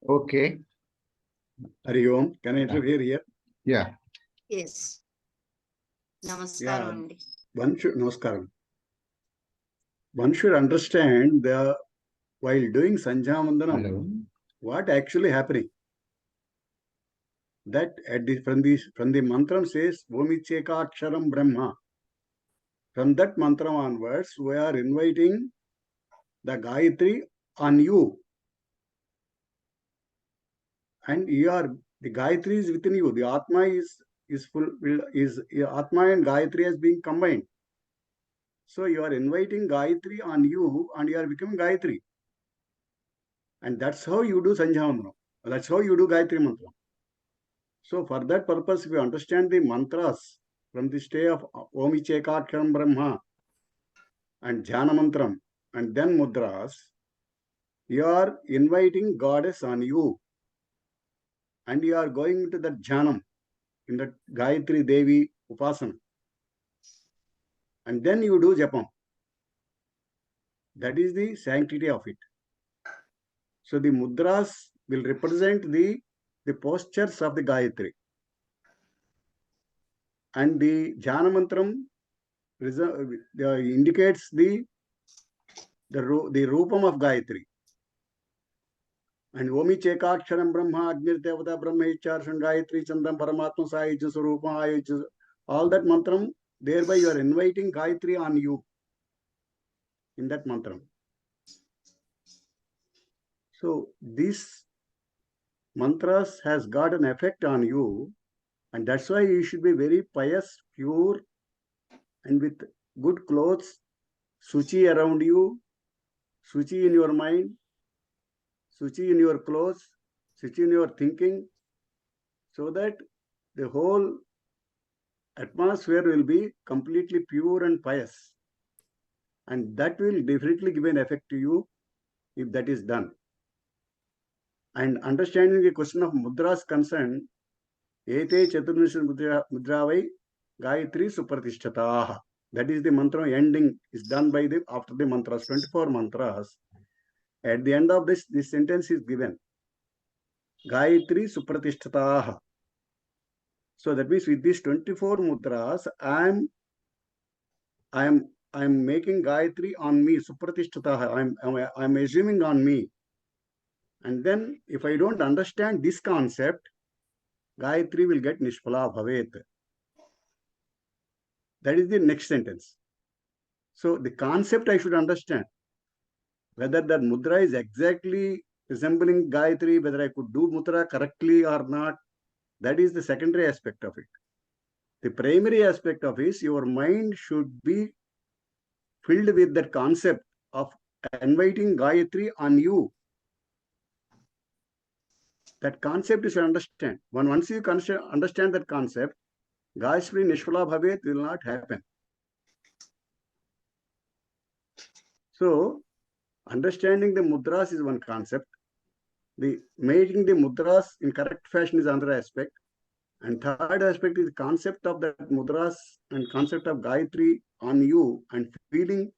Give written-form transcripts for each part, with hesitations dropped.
Okay. Hari Om. Can I interfere here? Yeah. Yes. Namaskaram. Namaskaram. One should understand while doing Sanjhavandanam, what actually happening. That from the mantra says Vomicheka Aksharam Brahma. From that mantra onwards, we are inviting the Gayatri on you. And the Gayatri is within you. The Atma is Atma and Gayatri has been combined. So you are inviting Gayatri on you and you are becoming Gayatri. And that's how you do Sanjhavandanam. That's how you do Gayatri mantra. So for that purpose, if you understand the mantras from the stage of Om Chekatkaram Brahma and Jnana Mantram and then Mudras, you are inviting Goddess on you. And you are going into that Jnanam, in that Gayatri Devi Upasana. And then you do Japam. That is the sanctity of it. So the Mudras will represent the postures of the Gayatri. And the Jnana Mantram indicates the Rupam of Gayatri. And Omi Chekaksharam Brahma, Agnir Devata Brahma, Icharshan Gayatri, Chandam Paramatma Sai, Rupa, Ayuja, all that mantram, thereby you are inviting Gayatri on you in that mantram. So this mantras has got an effect on you, and that's why you should be very pious, pure, and with good clothes, suchi around you, suchi in your mind, suchi in your clothes, suchi in your thinking, so that the whole atmosphere will be completely pure and pious. And that will definitely give an effect to you if that is done. And understanding the question of mudras concerned, Ete Chaturnisha Mudravai Gayatri Supratishtataha. That is the mantra ending is done by after the mantras, 24 mantras. At the end of this sentence is given. Gayatri Supratishtataha. So that means with these 24 mudras, I am making Gayatri on me, Supratishtataha. I'm assuming on me. And then if I don't understand this concept, Gayatri will get Nishpala Bhavet. That is the next sentence. So the concept I should understand. Whether that mudra is exactly resembling Gayatri, whether I could do mudra correctly or not, that is the secondary aspect of it. The primary aspect of it is your mind should be filled with that concept of inviting Gayatri on you. That concept is to understand. Once you understand that concept, Gayatri Nishpala Bhavet will not happen. So, understanding the mudras is one concept. Making the mudras in correct fashion is another aspect. And third aspect is the concept of that mudras and concept of Gayatri on you and feeling,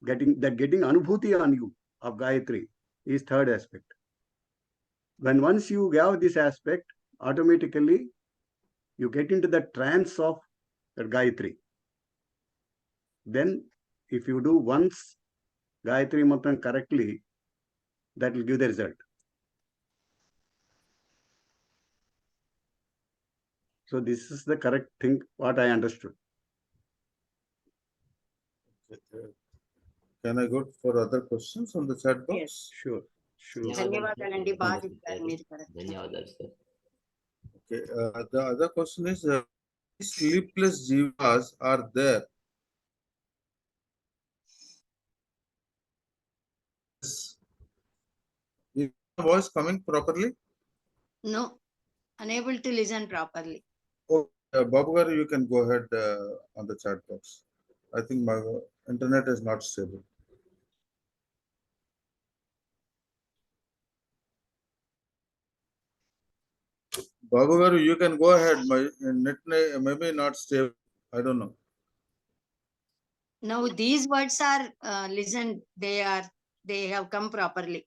getting anubhuti on you of Gayatri is third aspect. When once you have this aspect, automatically you get into the trance of that Gayatri. Then if you do once Gayatri mantram correctly, that will give the result. So this is the correct thing, what I understood. Can I go for other questions on the chat box? Yes. Sure. ధన్యవాదాలండి బాగా చెప్పారు మీరు correct. ధన్యవాదాలు sir. Okay, the other question is, sleepless jivas are there. Is the voice coming properly? No, unable to listen properly. Oh, Babu garu, you can go ahead on the chat box. I think my internet is not stable. Babu garu, you can go ahead. My net maybe not stable. I don't know. Now these words are listened. They have come properly.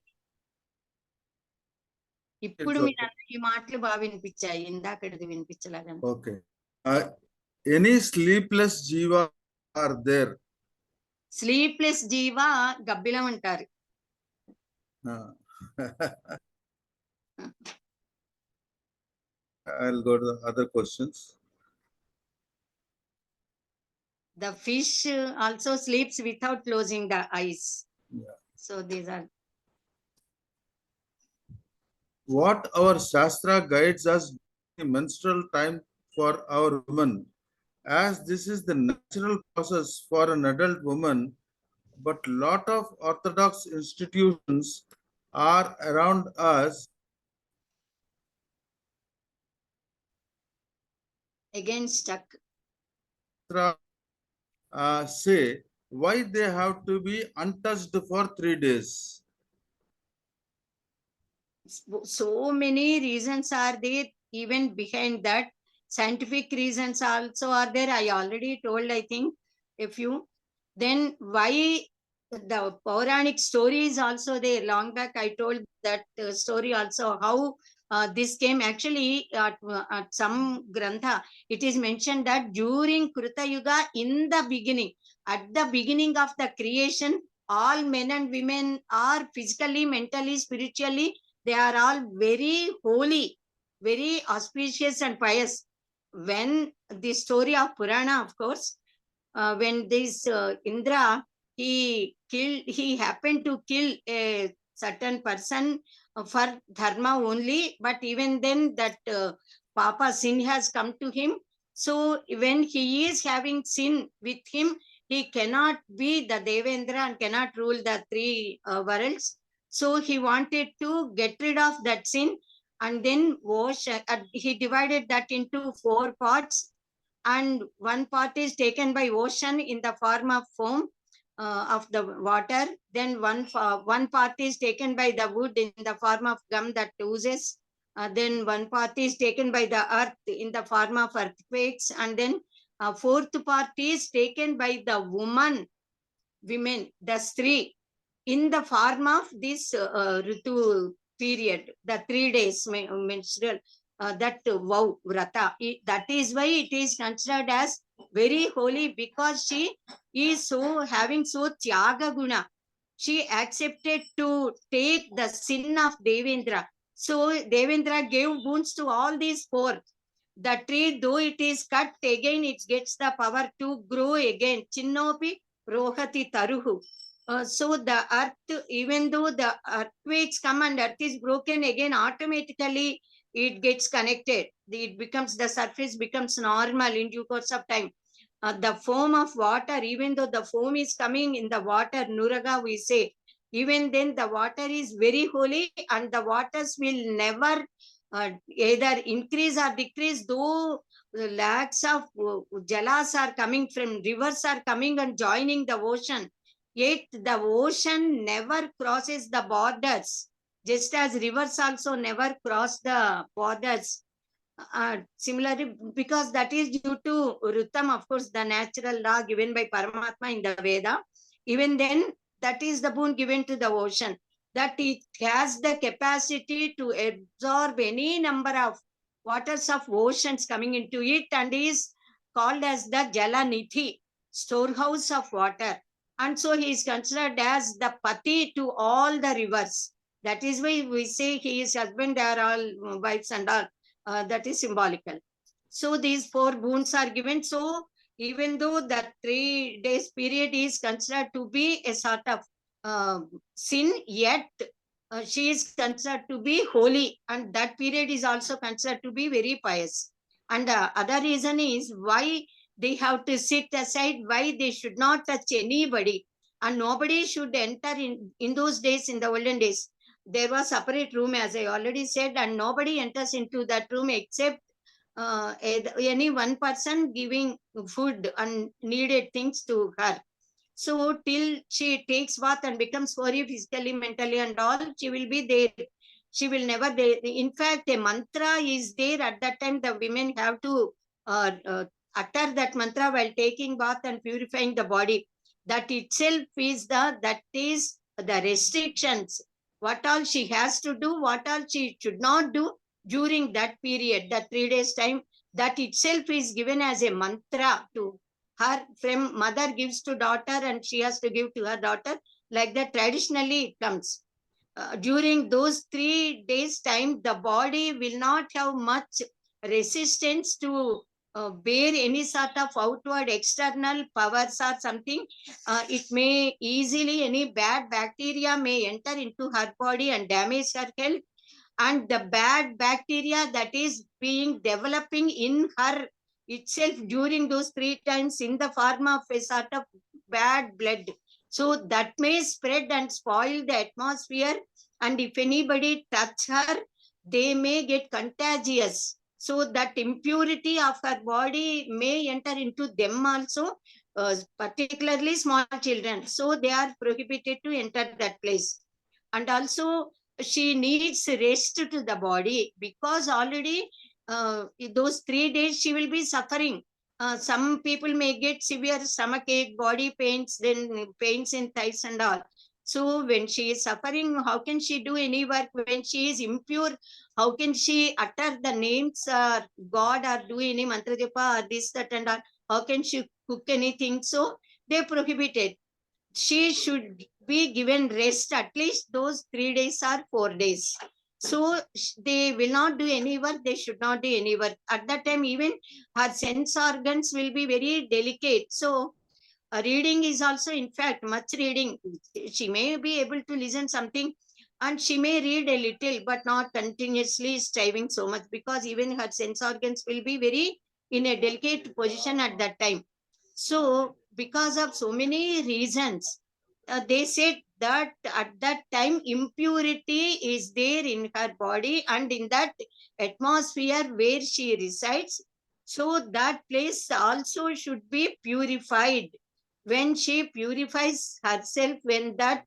ఇప్పుడు okay. మీరు అన్న ఈ మాటలు బాగా వినిపించాయి, ఇందాకటిది వినిపించలేదని. Okay. Any sleepless jiva are there? Sleepless జీవ గబ్బిలం అంటారు. Uh, I'll go to the other questions. The fish also sleeps without closing the eyes. Yeah. So these are What our Shastra guides us the menstrual time for our women, as this is the natural process for an adult woman, but lot of orthodox institutions are around us again stuck. Say why they have to be untouched for 3 days. So many reasons are there even behind that. Scientific reasons also are there. I already told, I think, a few. Then why the Puranic story is also there. Long back I told that story also, how this came actually at some grantha. It is mentioned that during Kruta Yuga, in the beginning, at the beginning of the creation, all men and women are physically, mentally, spiritually, they are all very holy, very auspicious and pious. When the story of Purana, of course, when this Indra, he happened to kill a certain person for dharma only, but even then that papa sin has come to him. So when he is having sin with him, he cannot be the Devendra and cannot rule the three worlds. So he wanted to get rid of that sin, and then he divided that into 4 parts, and one part is taken by ocean in the form of foam of the water. Then one part is taken by the wood in the form of gum that oozes. Then one part is taken by the earth in the form of earthquakes, and then 4th part is taken by the women, the stree, in the form of this Ritu period, the 3 days menstrual, that wow vrata. That is why it is considered as very holy, because she is so having so tyaga guna. She accepted to take the sin of Devendra. So Devendra gave boons to all these 4. The tree, though it is cut, again it gets the power to grow again. Chinnopi rohati taruhu. So the earth, even though the earthquakes come and earth is broken, again automatically it gets connected. It becomes, the surface becomes normal in due course of time. The foam of water, even though the foam is coming in the water, nuraga we say, even then the water is very holy, and the waters will never either increase or decrease. Though lakhs of jalas are coming from rivers are coming and joining the ocean, yet the ocean never crosses the borders, just as rivers also never cross the borders. Similarly, because that is due to Rutam, of course, the natural law given by Paramatma in the Veda. Even then, that is the boon given to the ocean, that it has the capacity to absorb any number of waters of oceans coming into it, and is called as the Jalanidhi, storehouse of water. And so he is considered as the Pati to all the rivers. That is why we say he is husband, they are all wives and all. That is symbolical. So these 4 boons are given. So even though that 3 days period is considered to be a sort of sin, yet she is considered to be holy, and that period is also considered to be very pious. And the other reason is why they have to sit aside, why they should not touch anybody, and nobody should enter in those days. In the olden days, there was separate room, as I already said, and nobody enters into that room except any one person giving food and needed things to her. So till she takes bath and becomes holy physically, mentally and all, she will be there. She will never in fact, a mantra is there at that time. The women have to utter that mantra while taking bath and purifying the body. That itself is the restrictions what all she has to do, what all she should not do during that period, that 3 days time. That itself is given as a mantra to her, from mother gives to daughter and she has to give to her daughter. Like that traditionally it comes. During those 3 days time, the body will not have much resistance to bear any sort of outward external powers or something. It may easily, any bad bacteria may enter into her body and damage her health. And the bad bacteria that is being developing in her itself during those 3 times in the form of a sort of bad blood, so that may spread and spoil the atmosphere. And if anybody touch her, they may get contagious, so that impurity of her body may enter into them also, particularly small children, so they are prohibited to enter that place. And also she needs rest to the body, because already those 3 days she will be suffering. Some people may get severe stomach ache, body pains, then pains in thighs and all. So when she is suffering, how can she do any work? When she is impure, how can she utter the names God, or do any mantra japa or this, that and all? How can she cook anything? So they prohibited. She should be given rest at least those 3 days or 4 days. So they will not do any work, they should not do any work. At that time, even her sense organs will be very delicate. So reading is also, in fact, much reading. She may be able to listen something and she may read a little, but not continuously striving so much, because even her sense organs will be very in a delicate position at that time. So because of so many reasons, they said that at that time impurity is there in her body and in that atmosphere where she resides. So that place also should be purified. When she purifies herself, when that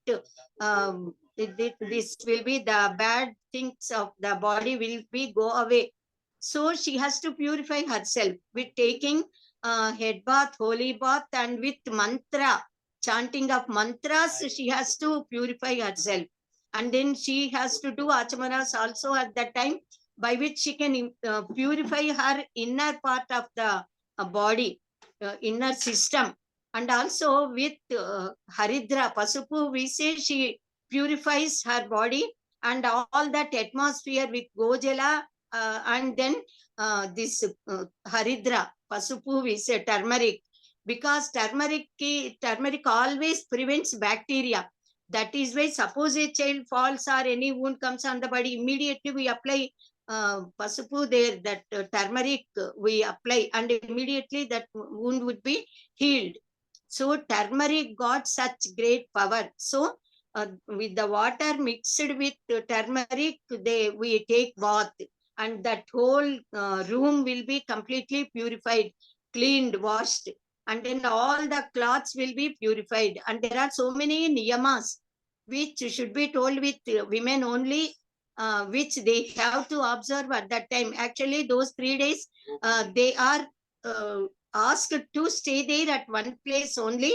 this will be the bad things of the body will be go away. So she has to purify herself with taking head bath, holy bath, and with mantra, chanting of mantras, she has to purify herself. And then she has to do achamaras also at that time, by which she can purify her inner part of the body, inner system. And also with Haridra, Pasupu, we say she purifies her body and all that atmosphere with Gojala, and then this Haridra, Pasupu, we say turmeric, because turmeric always prevents bacteria. That is why suppose a child falls or any wound comes on the body, immediately we apply Pasupu there, that turmeric we apply, and immediately that wound would be healed. So turmeric got such great power. So with the water mixed with turmeric, we take bath, and that whole room will be completely purified, cleaned, washed, and then all the cloths will be purified. And there are so many niyamas which should be told with women only, which they have to observe at that time. Actually, those 3 days, they are asked to stay there at one place only.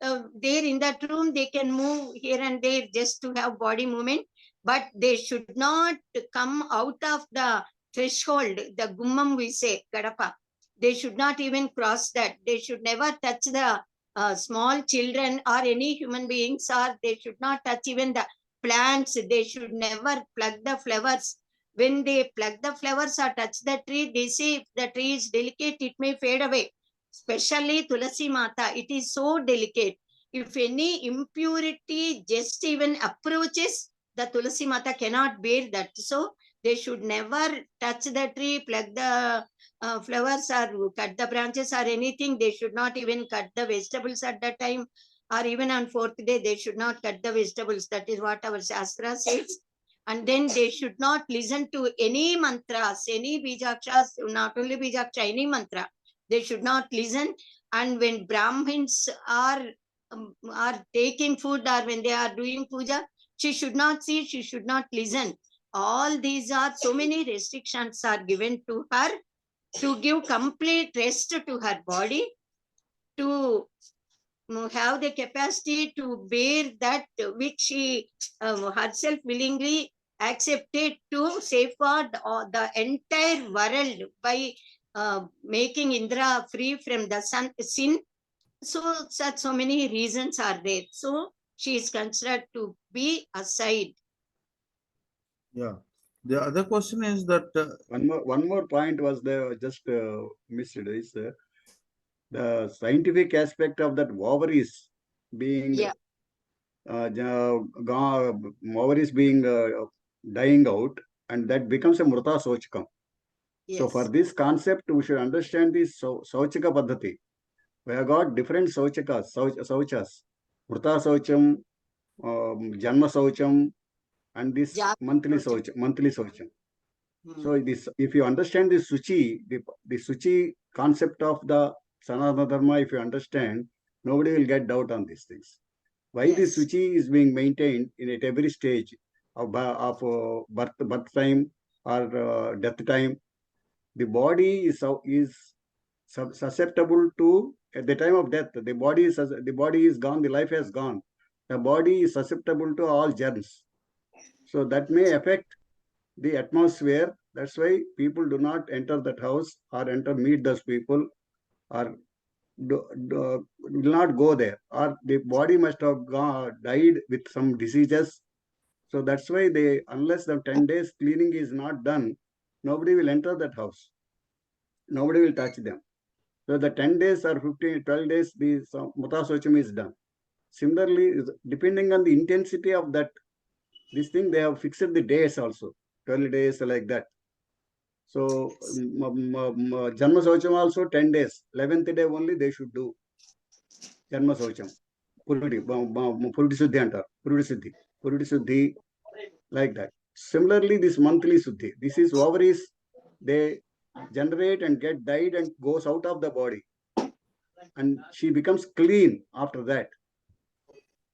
There in that room, they can move here and there just to have body movement, but they should not come out of the threshold, the gummam we say, gadapa. They should not even cross that. They should never touch the small children or any human beings, or they should not touch even the plants. They should never pluck the flowers. When they pluck the flowers or touch the tree, they say if the tree is delicate, it may fade away. Especially Tulasi Mata, it is so delicate. If any impurity just even approaches, the Tulasi Mata cannot bear that. So they should never touch the tree, pluck the flowers, or cut the branches or anything. They should not even cut the vegetables at that time, or even on 4th day, they should not cut the vegetables. That is what our Shastra says. And then they should not listen to any mantras, any bijakshas, not only bijaksha, any mantra. They should not listen. And when Brahmins are taking food, or when they are doing puja, she should not see, she should not listen. All these are, so many restrictions are given to her to give complete rest to her body, to have the capacity to bear that which she herself willingly accepted to safeguard the entire world by making Indra free from the sin. So so many reasons are there. So she is considered to be aside. Yeah. The other question is that one more point was there, just missed, is the scientific aspect of that ovaries being Yeah. ovaries being dying out, and that becomes a mrita sochakam. So for Yes. this concept, we should understand this sochaka paddhati. We have got different sochakas, sochas, mrita socham, janma socham, and this Ja- monthly socham. Hmm. So this, if you understand this suchi, the suchi concept of the Sanatana Dharma, if you understand, nobody will get doubt on these things. Why this Yes. suchi is being maintained in at every stage of birth time or death time. The body is susceptible to, at the time of death. The body is gone. The life has gone. The body is susceptible to all germs. So that may affect the atmosphere. That's why people do not enter that house or meet those people, or will not go there, or the body must have died with some diseases. So that's why they, unless the 10 days cleaning is not done, nobody will enter that house. Nobody will touch them. So the 10 days or 15, 12 days, the Mutasocham is done. Similarly, depending on the intensity of that, this thing, they have fixed the days also, 12 days like that. So Janma Saucham also 10 days. 11th day only they should do Janma Saucham. Purudi Suddhi antar. Purudi Suddhi, like that. Similarly, this monthly Suddhi. This is ovaries. They generate and get dyed and goes out of the body. And she becomes clean after that.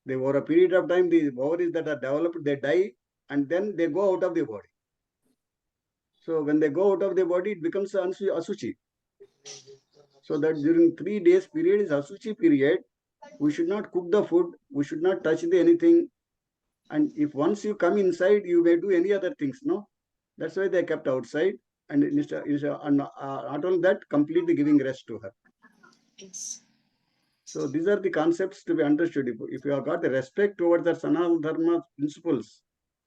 They, over a period of time, the ovaries that are developed, they die and then they go out of the body. So when they go out of the body, it becomes asuchi. So that during 3 days period is asuchi period. We should not cook the food. We should not touch anything. And if once you come inside, you may do any other things. No, that's why they kept outside. And not only that, completely giving rest to her. Yes. So these are the concepts to be understood. If you have got the respect towards the Sanatana Dharma principles,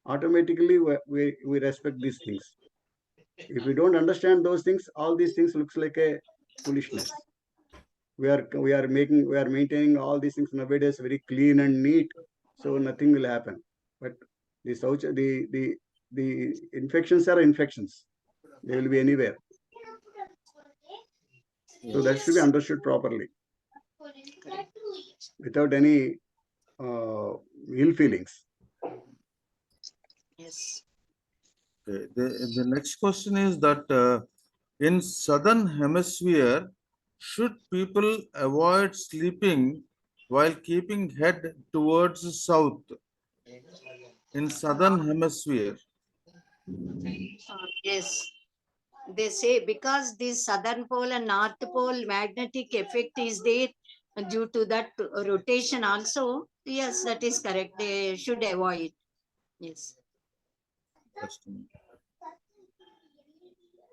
automatically we respect these things. If we don't understand those things, all these things looks like a foolishness. We are maintaining all these things nowadays very clean and neat, so nothing will happen. But the infections are infections. They will be anywhere. So that should be understood properly, without any ill feelings. Yes. the next question is that in southern hemisphere, should people avoid sleeping while keeping head towards the south? In southern hemisphere, Yes. They say because this southern pole and north pole magnetic effect is there, due to that rotation also. Yes, that is correct. They should avoid. Yes. just a minute.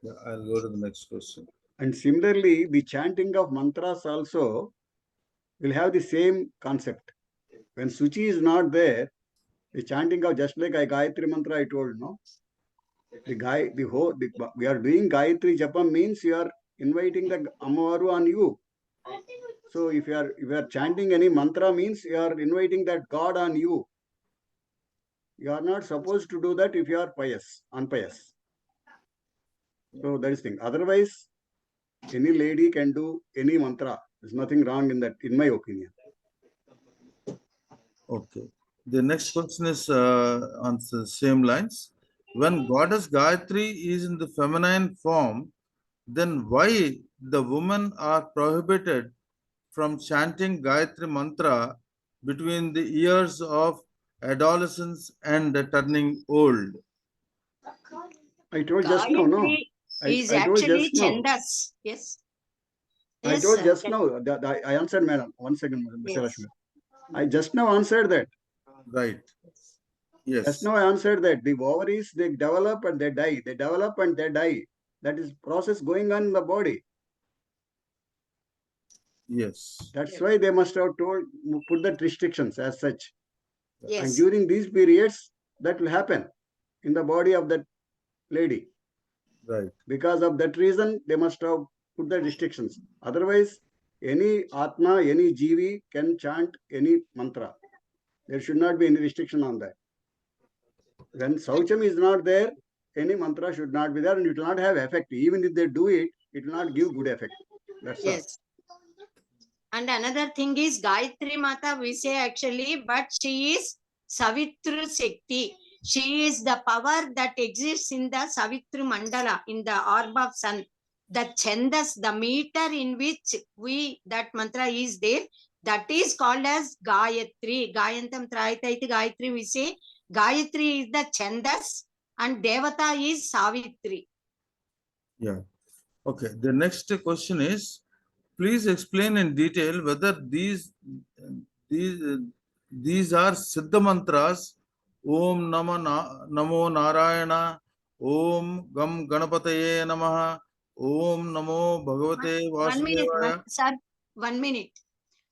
Yeah, I'll go to the next question. And similarly, the chanting of mantras also will have the same concept. When Suchi is not there, the chanting of, just like I Gayatri mantra I told, no? We are doing Gayatri Japam means you are inviting the Amavaru on you. So if you are chanting any mantra means you are inviting that God on you. You are not supposed to do that if you are unpious. So that is thing. Otherwise, any lady can do any mantra. There's nothing wrong in that, in my opinion. Okay. The next question is on the same lines. When goddess Gayatri is in the feminine form, then why the women are prohibited from chanting Gayatri mantra between the years of adolescence and turning old? I told just now, no? Gayatri I is told actually just now. chandas. Yes. I Yes, told sir. just now that I answered, madam. 1 second, Mr. Yes. Lakshmi. I just now answered that. Right. Just Yes. now I answered that the ovaries, they develop and they die. They develop and they die. That is process going on in the body. Yes. That's why they must have put the restrictions as such. And Yes. during these periods, that will happen in the body of that lady. Right. Because of that reason, they must have put the restrictions. Otherwise, any Atma, any Jivi can chant any mantra. There should not be any restriction on that. When Saucham is not there, any mantra should not be there and it will not have effect. Even if they do it, it will not give good effect. That's all. Yes. And another thing is Gayatri Mata, we say actually, but she is Savitru Shakti. She is the power that exists in the Savitru Mandala, in the orb of sun. The chandas, the meter in which that mantra is there, that is called as Gayatri. Gayantam Trayataiti Gayatri, we say. Gayatri is the chandas and Devata is Savitri. Yeah. Okay. The next question is, please explain in detail whether these are Siddha mantras. Om Namo Narayana. Om Gam Ganapataye Namaha. Om Namo Bhagavate 1 minute, Vasudevaya. sir, 1 minute.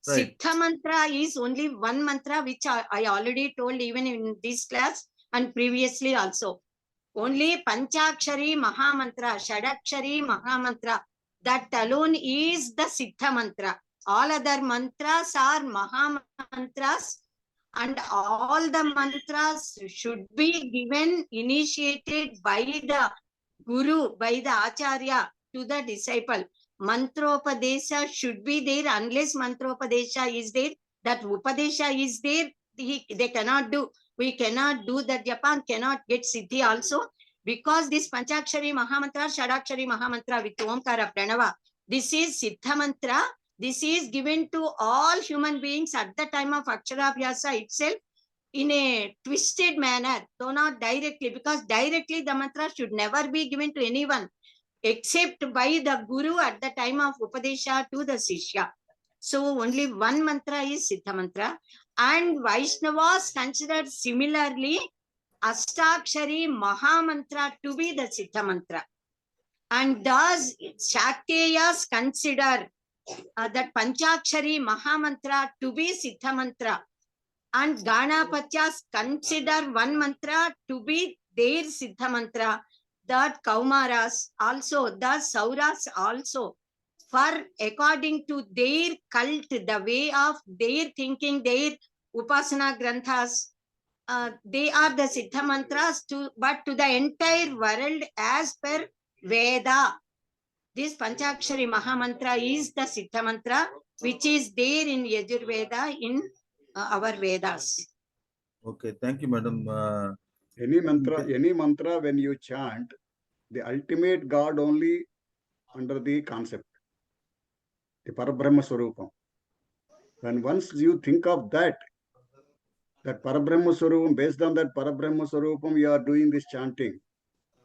Right. Siddha mantra is only one mantra which I already told even in this class and previously also. Only Panchakshari Mahamantra, Shadakshari Mahamantra, that alone is the Siddha mantra. All other mantras are Mahamantras and all the mantras should be given, initiated by the Guru, by the Acharya to the disciple. Mantropadesha should be there. Unless Mantropadesha is there, that Upadesha is there, they cannot do. We cannot do that. Japan cannot get Siddhi also. Because this Panchakshari Mahamantra, Shadakshari Mahamantra with Omkara Pranava, this is Siddha mantra. This is given to all human beings at the time of Aksharabhyasa itself in a twisted manner, though not directly, because directly the mantra should never be given to anyone except by the Guru at the time of Upadesha to the Sishya. So only one mantra is Siddha mantra, and Vaishnavas considered similarly Astakshari Mahamantra to be the Siddha mantra. And thus Shakteyas consider that Panchakshari Mahamantra to be Siddha mantra. And Ganapatyas consider one mantra to be their Siddha mantra. That Kaumaras also, the Sauras also, for according to their cult, the way of their thinking, their Upasana Granthas, they are the Siddha mantras, but to the entire world as per Veda. This Panchakshari Mahamantra is the Siddha mantra, which is there in Yajurveda, in our Vedas. Okay. Thank you, madam. Any mantra when you chant, the ultimate God only under the concept, the Parabrahma Swarupam. When once you think of that Parabrahma Swarupam, based on that Parabrahma Swarupam, you are doing this chanting,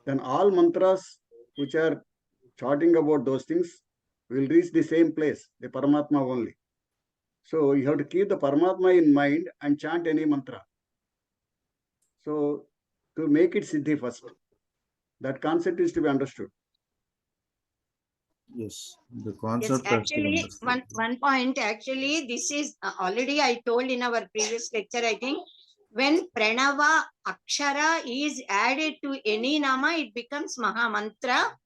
then all mantras which are chanting about those things will reach the same place, the Paramatma only. So you have to keep the Paramatma in mind and chant any mantra. So to make it Siddhi first, that concept is to be understood. Yes, the Yes, concept has to be actually, understood. one point, actually, this is already I told in our previous lecture, I think, when Pranava Akshara is added to any Nama, it becomes Mahamantra.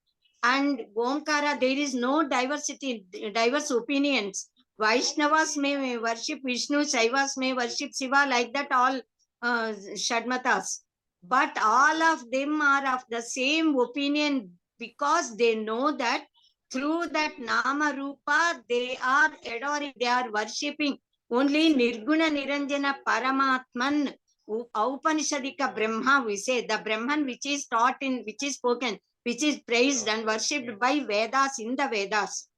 And Omkara, there is no diversity, diverse opinions. Vaishnavas may worship Vishnu, Shaivas may worship Shiva, like that all Shadmatas. But all of them are of the same opinion because they know that through that Nama Rupa, they are adoring, they are worshipping only Nirguna Niranjana Paramatman, Upanishadika Brahma, we say, the Brahman which is taught in, which is spoken, which is praised and worshipped by Vedas in the Vedas.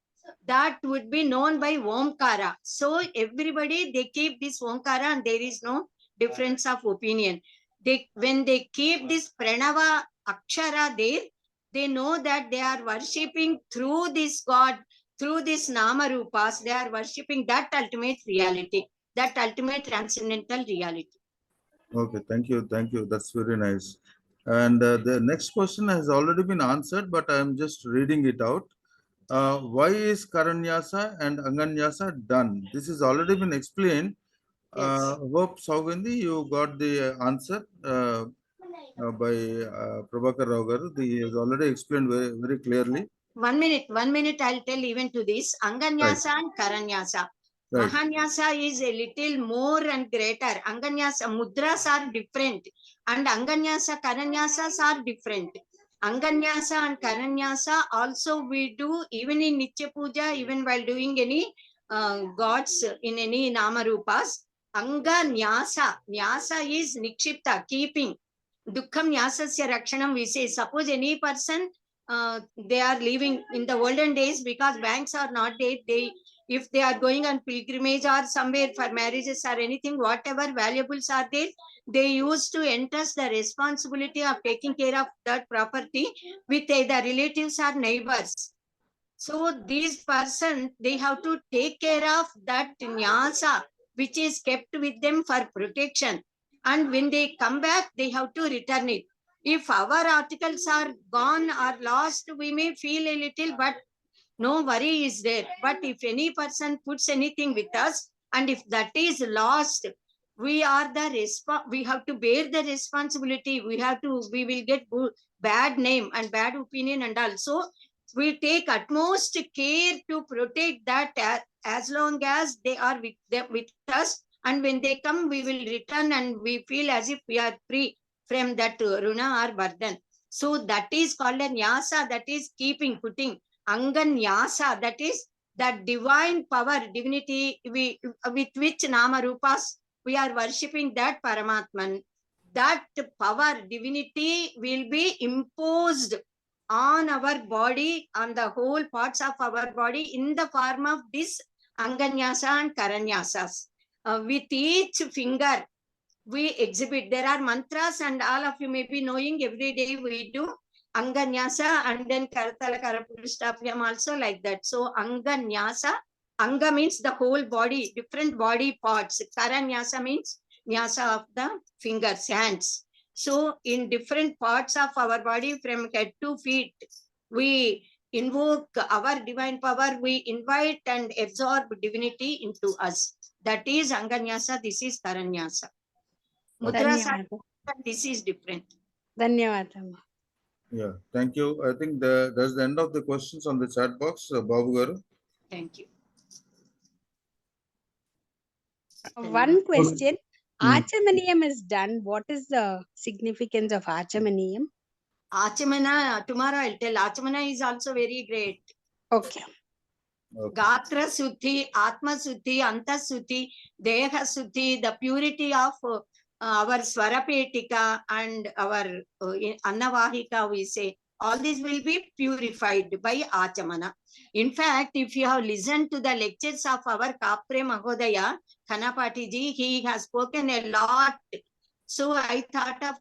That would be known by Omkara. So everybody, they keep this Omkara and there is no difference of opinion. When they keep this Pranava Akshara there, they know that they are worshipping through this God through this Nama Rupas, they are worshipping that ultimate reality, that ultimate transcendental reality. Okay, thank you. Thank you. That's very nice. And the next question has already been answered, but I'm just reading it out. Why is Karanyasa and Anganyasa done? This has already been explained. Yes. Hope Saugandi, you got the answer by Prabhakar Rao garu. He has already explained very, very clearly. 1 minute, I'll tell even to this. Anganyasa and Karanyasa. Right. Mahanyasa is a little more and greater. Anganyasa, mudras are different. And Anganyasa, Karanyasas are different. Anganyasa and Karanyasa also we do even in Nitya Puja, even while doing any gods in any Nama Rupas. Anganyasa, Nyasa is Nikshipta, keeping. Dukkham Nyasasya Rakshanam, we say. Suppose any person they are living in the olden days, because banks are not there, if they are going on pilgrimage or somewhere for marriages or anything, whatever valuables are there, they used to entrust the responsibility of taking care of that property with either relatives or neighbors. So these person, they have to take care of that nyasa which is kept with them for protection, and when they come back they have to return it. If our articles are gone or lost, we may feel a little, but no worry is there. But if any person puts anything with us, and if that is lost, we are the we have to bear the responsibility. We will get bad name and bad opinion, and also we take utmost care to protect that as long as they are with us. And when they come, we will return, and we feel as if we are free from that runa or burden. So that is called a nyasa, that is keeping, putting. Anganyasa, that is that divine power, divinity, with which Nama Rupas we are worshipping that Paramatman. That power, divinity will be imposed on our body, on the whole parts of our body in the form of this Anganyasa and Karanyasas. With each finger, we exhibit. There are mantras, and all of you may be knowing every day we do Anganyasa, and then Karatala Karapurushtapyam also like that. So Anganyasa, Anga means the whole body, different body parts. Karanyasa means Nyasa of the fingers, hands. So in different parts of our body from head to feet, we invoke our divine power, we invite and absorb divinity into us. That is Anganyasa, this is Karanyasa. Mudras are, this is different. Dhanyawad. Yeah, thank you. I think that's the end of the questions on the chat box, Babu garu. Thank you. One question. Achamaniyam is done. What is the significance of Achamaniyam? Achamana, tomorrow I'll tell. Achamana is also very great. Okay. Gatra Suddhi, Atma Suddhi, Anta Suddhi, Deha Suddhi, the purity of our Swarapetika and our Annavahika, we say, all these will be purified by Achamana. In fact, if you have listened to the lectures of our Kapre Mahodaya, Khanapati ji, he has spoken a lot. So I thought of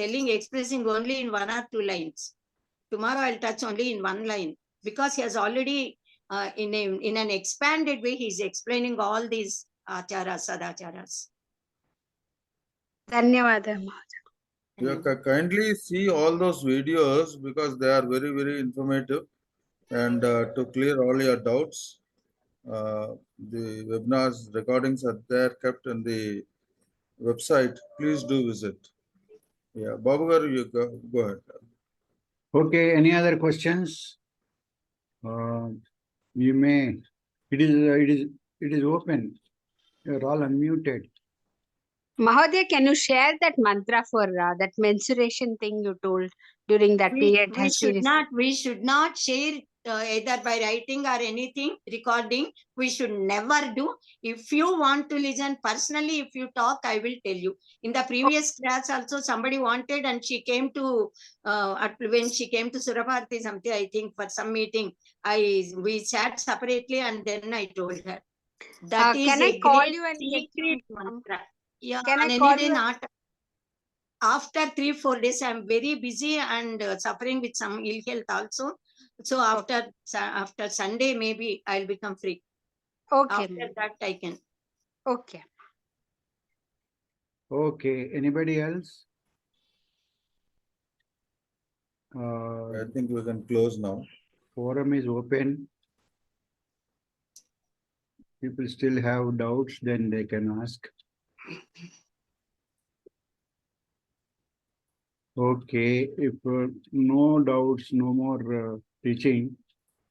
expressing only in 1 or 2 lines. Tomorrow I'll touch only in 1 line, because he has already in an expanded way, he's explaining all these acharas, sadacharas. Dhanyawad. Yeah, kindly see all those videos because they are very, very informative. And to clear all your doubts, the webinars recordings are there, kept in the website. Please do visit. Yeah, Babu garu, you go ahead. Okay, any other questions? You may. It is open. You are all unmuted. Mahodaya, can you share that mantra for that mensuration thing you told during that period? We should not share either by writing or anything, recording. We should never do. If you want to listen personally, if you talk, I will tell you. In the previous class also, somebody wanted, and she came to, when she came to Surabharati something, I think for some meeting, we sat separately, and then I told her. That is can a I call great you and secret mantra. Yeah, can I call you? Not. After 3-4 days, I'm very busy and suffering with some ill health also. So after Sunday, maybe I'll become free. Okay, After ma'am. that, I can. Okay. Okay, anybody else? I think we can close now. Forum is open. People still have doubts, then they can ask. Okay, if no doubts, no more teaching.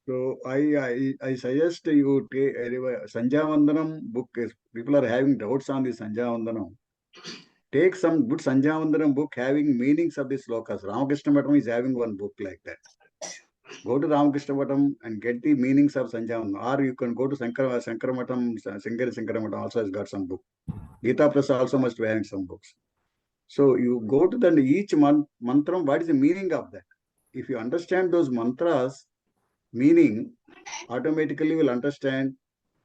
So I suggest you take Sanjaya Vandanam book. People are having doubts on the Sanjaya Vandanam. Take some good Sanjaya Vandanam book having meanings of the slokas. Ramakrishna Matam is having one book like that. Go to Ramakrishna Matam and get the meanings of Sanjaya Vandanam. Or you can go to Shankara Matam, Shankara Matam also has got some book. Gita Prasad also must be having some books. So you go to the each mantra, what is the meaning of that? If you understand those mantras, meaning, automatically will understand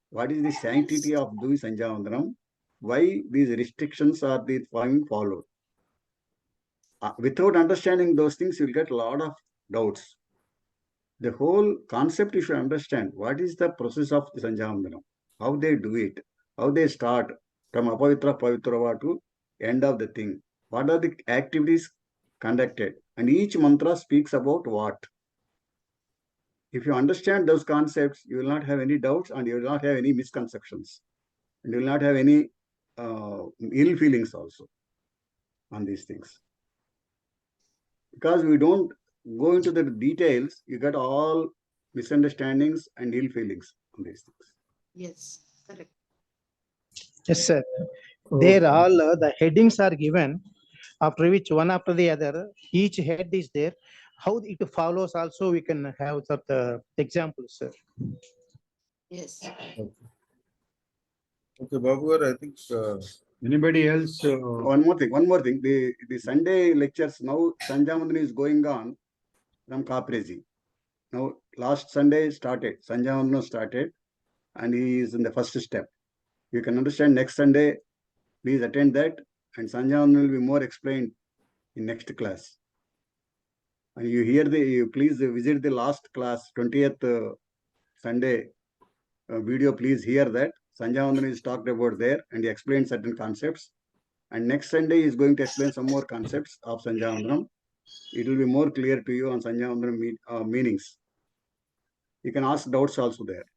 what is the sanctity of doing Sanjaya Vandanam, why these restrictions are being followed. Without understanding those things, you'll get a lot of doubts. The whole concept you should understand. What is the process of the Sanjaya Vandanam? How they do it? How they start from Apavitra Pavitrava to end of the thing? What are the activities conducted? And each mantra speaks about what? If you understand those concepts, you will not have any doubts and you will not have any misconceptions. And you will not have any ill feelings also on these things. Because we don't go into the details, you get all misunderstandings and ill feelings on these things. Yes, correct. Yes, sir. There all the headings are given, after which one after the other, each head is there. How it follows also we can have the examples, sir. Yes. Okay, Babu, I think. Anybody else? One more thing. The Sunday lectures now, Sanjaya Vandanam is going on from Kaprezi. Now, last Sunday started, Sanjaya Vandanam started, and he is in the first step. You can understand next Sunday, please attend that, and Sanjaya Vandanam will be more explained in next class. And you please visit the last class, 20th Sunday video, please hear that. Sanjaya Vandanam is talked about there and he explained certain concepts. And next Sunday he is going to explain some more concepts of Sanjaya Vandanam. It will be more clear to you on Sanjaya Vandanam meanings. You can ask doubts also there.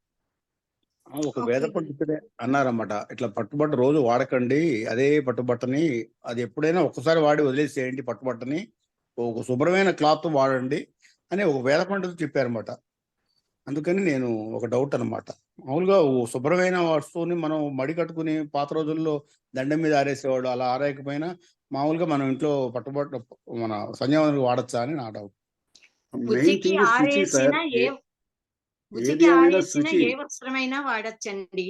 ఒక వేద పండితుడే అన్నారన్నమాట, ఇట్లా పట్టుబట్ట రోజు వాడకండి, అదే పట్టుబట్టని అది ఎప్పుడైనా ఒక్కసారి వాడి వదిలేసేయండి, పట్టుబట్టని ఒక శుభ్రమైన క్లాత్ వాడండి అని ఒక వేద పండితుడు చెప్పారన్నమాట. అందుకని నేను ఒక డౌట్ అనమాట, మామూలుగా శుభ్రమైన వస్తువుని మనం మడి కట్టుకుని పాత రోజుల్లో దండం మీద ఆరేసేవాడు, అలా ఆరేయకపోయినా మామూలుగా మనం ఇంట్లో పట్టుబట్ట మన సంజావనం వాడచ్చా అని నా డౌట్. ఉతికి ఆరేసిన ఏ వస్త్రమైనా వాడచ్చండి.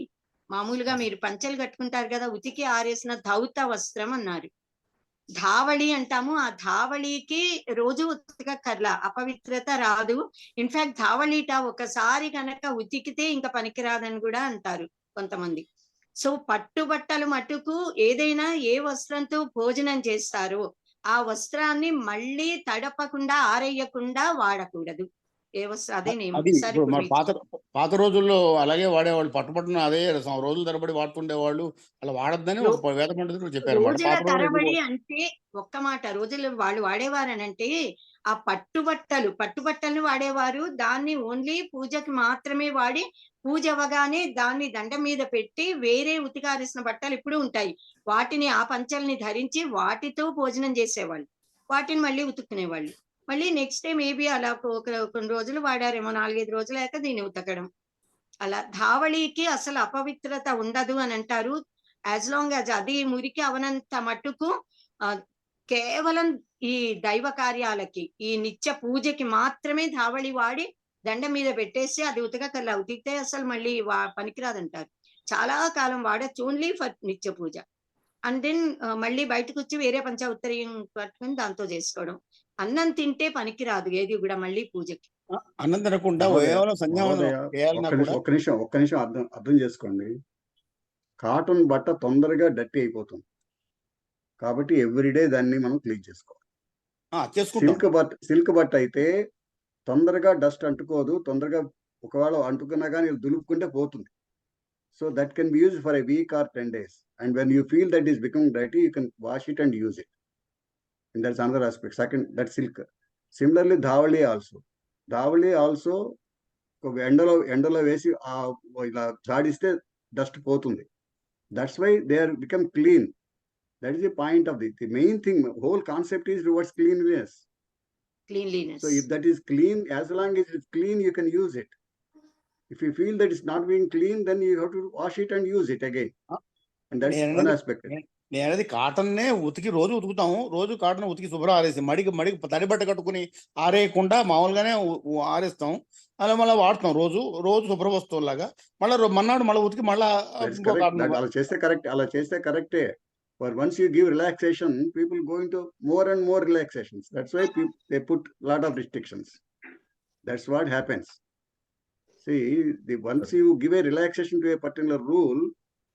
మామూలుగా మీరు పంచెలు కట్టుకుంటారు కదా, ఉతికి ఆరేసిన ధౌత వస్త్రం అన్నారు. ధావళి అంటాము, ఆ ధావళికి రోజు ఉతకక్కర్లా, అపవిత్రత రాదు. ఇన్ఫాక్ట్ ధావళిట ఒకసారి కనుక ఉతికితే ఇంకా పనికిరాదని కూడా అంటారు కొంతమంది. సో పట్టుబట్టలు మటుకు ఏదైనా ఏ వస్త్రంతో భోజనం చేస్తారో ఆ వస్త్రాన్ని మళ్ళీ తడపకుండా ఆరేయకుండా వాడకూడదు. ఏ వస్త్రం అదే పాత రోజుల్లో అలాగే వాడేవాళ్ళు, పట్టుబట్టును అదే రోజుల తరబడి వాడుతుండేవాళ్ళు, అలా వాడద్దని ఒక వేద పండితుడు చెప్పారు. రోజుల తరబడి అంటే ఒక్క మాట, రోజులు వాళ్ళు వాడేవారనంటే ఆ పట్టుబట్టలను వాడేవారు. దాన్ని ఓన్లీ పూజకి మాత్రమే వాడి, పూజ అవగానే దాన్ని దండం మీద పెట్టి వేరే ఉతికారేసిన బట్టలు ఇప్పుడు ఉంటాయి, వాటిని ఆ పంచల్ని ధరించి వాటితో భోజనం చేసేవాళ్ళు, వాటిని మళ్ళీ ఉతుక్కునేవాళ్ళు. మళ్ళీ నెక్స్ట్ డే మేబీ అలా కొన్ని రోజులు వాడారేమో, 4-5 రోజులు అయ్యాక దీన్ని ఉతకడం. అలా ధావళికి అసలు అపవిత్రత ఉండదు అని అంటారు. యాజ్ లాంగ్ యాజ్ అది మురికి అవనంత మట్టుకు కేవలం ఈ దైవ కార్యాలకి, ఈ నిత్య పూజకి మాత్రమే ధావళి వాడి దండం మీద పెట్టేసి అది ఉతకకల్లా, ఉతికితే అసలు మళ్ళీ పనికిరాదంటారు. చాలా కాలం వాడచ్చు, ఓన్లీ ఫర్ నిత్య పూజ. అండ్ దెన్ మళ్ళీ బయటకు వచ్చి వేరే పంచ ఉత్తరీయం పట్టుకుని దాంతో చేసుకోవడం. అన్నం తింటే పనికిరాదు ఏది కూడా మళ్ళీ పూజకి. అన్నం తినకుండా ఒక్క నిమిషం అర్థం చేసుకోండి. కాటన్ బట్ట తొందరగా డర్టీ అయిపోతుంది కాబట్టి ఎవ్రీడే దాన్ని మనం క్లీన్ చేసుకోవాలి. సిల్క్ బట్ట అయితే తొందరగా డస్ట్ అంటుకోదు, తొందరగా ఒకవేళ అంటుకున్నా కానీ దులుపుకుంటే పోతుంది. So that can be used for a week or 10 days. And when you feel that is becoming dirty, you can wash it and use it. And that's another aspect. Second, that silk. Similarly, ధావళి also ఎండలో వేసి ఇలా జాడిస్తే dust పోతుంది. That's why they are become clean. That is the point of the main thing. Whole concept is towards cleanliness. So if that is clean, as long as it's clean, you can use it. If you feel that it's not being clean, then you have to wash it and use it again. And that's one aspect. నేను అనేది cotton నే రోజు ఉతుకుతాము. రోజు cotton ఉతికి శుభ్రం ఆరేసి మడికి తడిబట్ట కట్టుకుని ఆరేయకుండా మామూలుగానే ఆరేస్తాం. అలా మళ్ళీ వాడుతాం రోజు శుభ్ర వస్తువులాగా. మళ్ళీ మన్నాడు మళ్ళీ ఉతికి మళ్ళీ అలా చేస్తే కరెక్టే. For once you give relaxation, people go into more and more relaxations. That's why they put lot of restrictions. That's what happens. See, once you give a relaxation to a particular rule,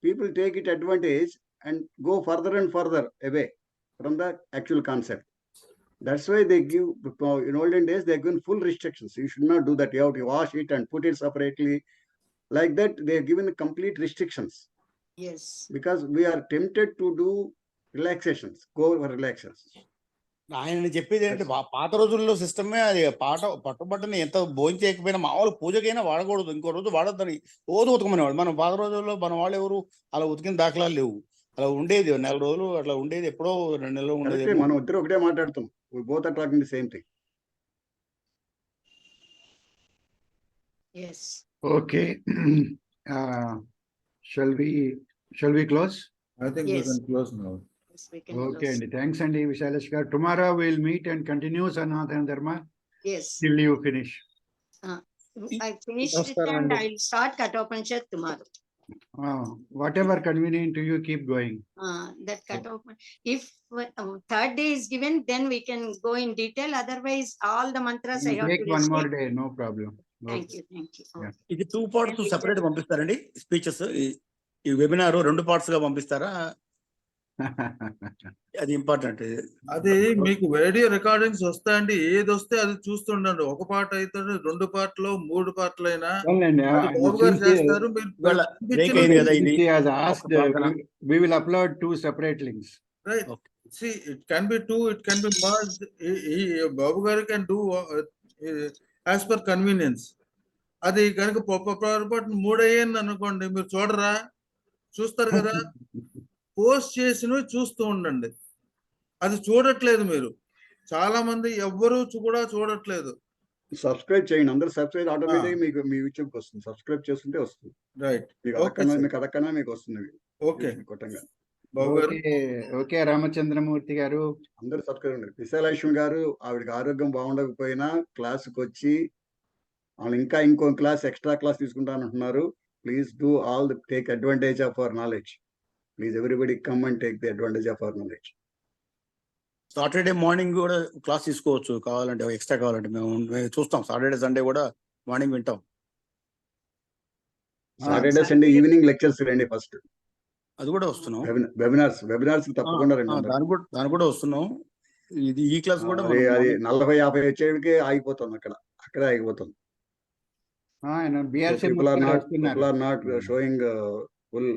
people take it advantage and go further and further away from the actual concept. That's why they give, in olden days, they have given full restrictions. You should not do that. You have to wash it and put it separately. Like that, they have given complete restrictions. Yes. Because we are tempted to do relaxations, go for relaxations. ఆయన చెప్పేది ఏంటంటే పాత రోజుల్లో సిస్టమే అది. పట్టుబట్టని ఎంత భోజనం చేయకపోయినా మామూలు పూజకైనా వాడకూడదు, ఇంకో రోజు వాడద్దని రోజు ఉతకమనేవాడు. మనం పాత రోజుల్లో మన వాళ్ళు ఎవరు అలా ఉతికిన దాఖలాలు లేవు. అలా ఉండేది 4 రోజులు అట్లా ఉండేది, ఎప్పుడో 2 నెలలు ఉండేది. మనం ఇద్దరు ఒకటే మాట్లాడుతాం. We both are talking the same thing. Yes. Okay. Shall we close? I think we can close now. Yes, we can Okay, close. and thanks, Andy Visalesh garu. Tomorrow we'll meet and continue Sanaatana Dharma Yes. till you finish. I finished it Namaskaram, and Andy. I'll start Kathopanishad tomorrow. Whatever convenient to you, keep going. That Kathopanishad. If third day is given, then we can go in detail. Otherwise, all the mantras I have Take to one more recite. day, no problem. Thank you. Yeah. ఇది 2 parts separate పంపిస్తారండి speeches? ఈ webinar 2 parts గా పంపిస్తారా? అది important. అది మీకు video recordings వస్తాయండి. ఏది వస్తే అది చూస్తుండండి. ఒక పాట అయితే 2 పార్ట్లో 3 పార్ట్లు అయినా బాబు గారు చేస్తారు. He has asked, we will upload 2 separate links. Right. See, it can be 2, it can be merged. Babu garu can do as per convenience. అది కనుక పొరపాటు 3 అయ్యింది అనుకోండి, మీరు చూస్తారు కదా. పోస్ట్ చేసినవి చూస్తూ ఉండండి. అది చూడట్లేదు మీరు. చాలా మంది ఎవ్వరూ కూడా చూడట్లేదు. సబ్స్క్రైబ్ చేయండి. అందరూ సబ్స్క్రైబ్ ఆటోమేటిక్ మీకు మీ యూట్యూబ్కి వస్తుంది. సబ్స్క్రైబ్ చేసుకుంటే వస్తుంది. రైట్. మీకు అదకన్నా మీకు వస్తుంది. ఓకే. కొట్టంగా. ఓకే రామచంద్రమూర్తి గారు, అందరూ సబ్స్క్రైబ్ ఉండండి. విశాలక్ష్మి గారు, ఆవిడకి ఆరోగ్యం బాగుండకపోయినా క్లాస్కి వచ్చి వాళ్ళు ఇంకో క్లాస్ ఎక్స్ట్రా క్లాస్ తీసుకుంటానంటున్నారు. Please do take advantage of our knowledge. Please everybody come and take the advantage of our knowledge. Saturday morning కూడా క్లాస్ తీసుకోవచ్చు కావాలంటే, ఎక్స్ట్రా కావాలంటే. మేము చూస్తాం. సాటర్డే సండే కూడా మార్నింగ్ వింటాం. సాటర్డే సండే ఈవినింగ్ లెక్చర్స్ రండి. ఫస్ట్ అది కూడా వస్తున్నాం. వెబినార్స్ తప్పకుండా రండి. దాని కూడా వస్తున్నాం. ఇది ఈ క్లాస్ కూడా అది 40-50 వచ్చేటికి ఆగిపోతుంది. అక్కడే ఆగిపోతుంది. People are not showing full.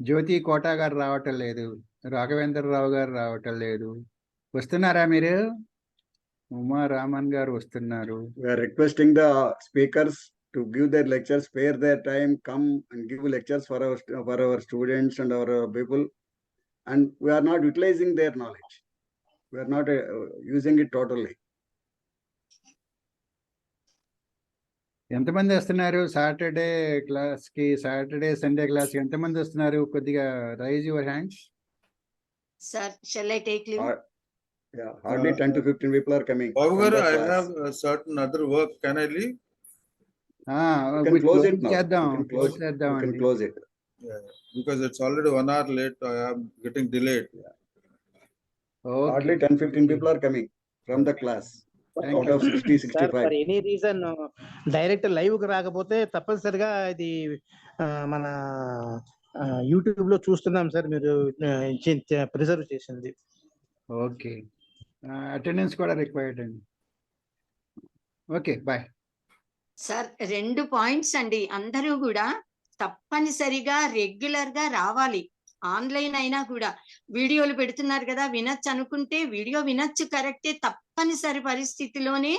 Jyothi Kota గారు రావటం లేదు, రాఘవేంద్రరావు గారు రావటం లేదు. వస్తున్నారా మీరు? ఉమా రామన్ గారు వస్తున్నారు. We are requesting the speakers to give their lectures, spare their time, come and give lectures for our students and our people. And we are not utilizing their knowledge. We are not using it totally. ఎంతమంది వస్తున్నారు Saturday class కి? Saturday Sunday class కి ఎంతమంది వస్తున్నారు? కొద్దిగా rise your hands. Sir, shall I take leave? Yeah, hardly 10 to 15 people are coming. Babu garu, I have a certain other work. Can I leave? You can close it now. You can close it. Yeah, because it's already 1 hour late. I am getting delayed. Okay. Hardly 10-15 people are coming from the class. Out of 60-65. For any reason direct live కి రాకపోతే తప్పనిసరిగా ఇది మన YouTube లో చూస్తున్నాం sir. మీరు preserve చేసింది. Okay. Attendance కూడా రిక్వైర్డ్ అండి. Okay, bye. సార్ 2 పాయింట్స్ అండి. అందరూ కూడా తప్పనిసరిగా రెగ్యులర్ గా రావాలి. ఆన్లైన్ అయినా కూడా వీడియోలు పెడుతున్నారు కదా, వినొచ్చు అనుకుంటే వీడియో వినొచ్చు కరెక్టే, తప్పనిసరి పరిస్థితిలోనే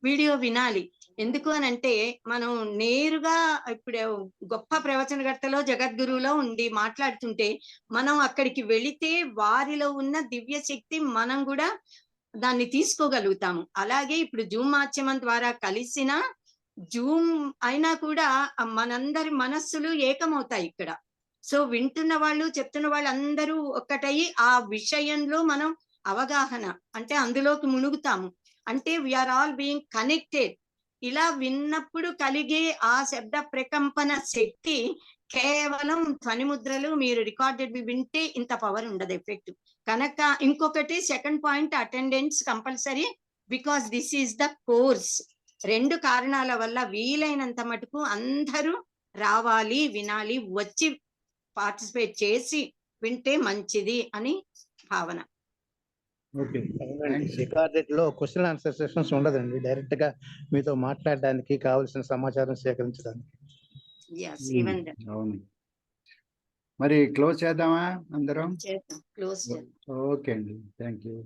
వీడియో వినాలి. ఎందుకు అనంటే మనం నేరుగా ఇప్పుడు గొప్ప ప్రవచనకర్తలో జగద్గురువులో ఉండి మాట్లాడుతుంటే మనం అక్కడికి వెళితే వారిలో ఉన్న దివ్య శక్తి మనం కూడా దాన్ని తీసుకోగలుగుతాము. అలాగే ఇప్పుడు జూమ్ మాధ్యమం ద్వారా కలిసిన జూమ్ అయినా కూడా మనందరి మనస్సులు ఏకమవుతాయి ఇక్కడ. సో వింటున్న వాళ్ళు చెప్తున్న వాళ్ళు అందరూ ఒక్కటయి ఆ విషయంలో మనం అవగాహన అంటే అందులోకి మునుగుతాము. అంటే వీఆర్ ఆల్ బీయింగ్ కనెక్టెడ్. ఇలా విన్నప్పుడు కలిగే ఆ శబ్ద ప్రకంపన శక్తి కేవలం ధ్వనిముద్రలు మీరు రికార్డెడ్ వింటే ఇంత పవర్ ఉండదు ఎఫెక్ట్. కనుక ఇంకొకటి second point, attendance compulsory, because this is the course. 2 కారణాల వల్ల వీలైనంత మటుకు అందరూ రావాలి, వినాలి, వచ్చి పార్టిసిపేట్ చేసి వింటే మంచిది అని భావన. ఓకే, రికార్డెడ్ లో క్వశ్చన్ ఆన్సర్ సెషన్స్ ఉండదండి, డైరెక్ట్ గా మీతో మాట్లాడడానికి కావాల్సిన సమాచారం సేకరించడానికి. అవును. మరి క్లోజ్ చేద్దామా అందరం? చేద్దాం, క్లోజ్ చేద్దాం. ఓకే అండి, థ్యాంక్ యూ.